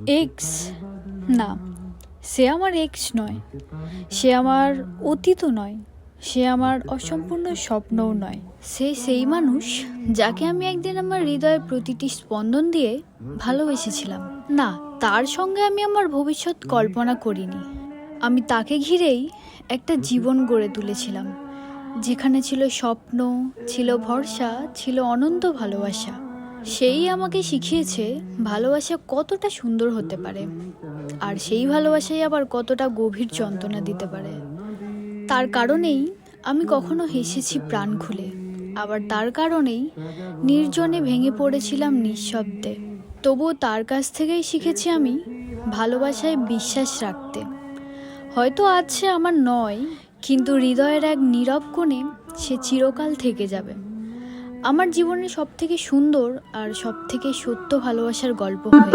X না, সে আমার x নয়, সে আমার অতীতও নয়, সে আমার অসম্পূর্ণ স্বপ্নও নয়। সে সেই মানুষ যাকে আমি একদিন আমার হৃদয়ের প্রতিটি স্পন্দন দিয়ে ভালোবেসেছিলাম। না, তার সঙ্গে আমি আমার ভবিষ্যৎ কল্পনা করিনি। আমি তাকে ঘিরেই একটা জীবন গড়ে তুলেছিলাম, যেখানে ছিল স্বপ্ন, ছিল ভরসা, ছিল অনন্ত ভালোবাসা। সেই আমাকে শিখিয়েছে ভালোবাসা কতটা সুন্দর হতে পারে, আর সেই ভালোবাসাই আবার কতটা গভীর যন্ত্রণা দিতে পারে। তার কারণেই আমি কখনো হেসেছি প্রাণ খুলে, আবার তার কারণেই নির্জনে ভেঙে পড়েছিলাম নিঃশব্দে। তবুও তার কাছ থেকেই শিখেছি আমি ভালোবাসায় বিশ্বাস রাখতে। হয়তো আজ সে আমার নয়, কিন্তু হৃদয়ের এক নীরব কোণে সে চিরকাল থেকে যাবে। আমার জীবনের সবথেকে সুন্দর আর সবথেকে সত্য ভালোবাসার গল্প হয়ে।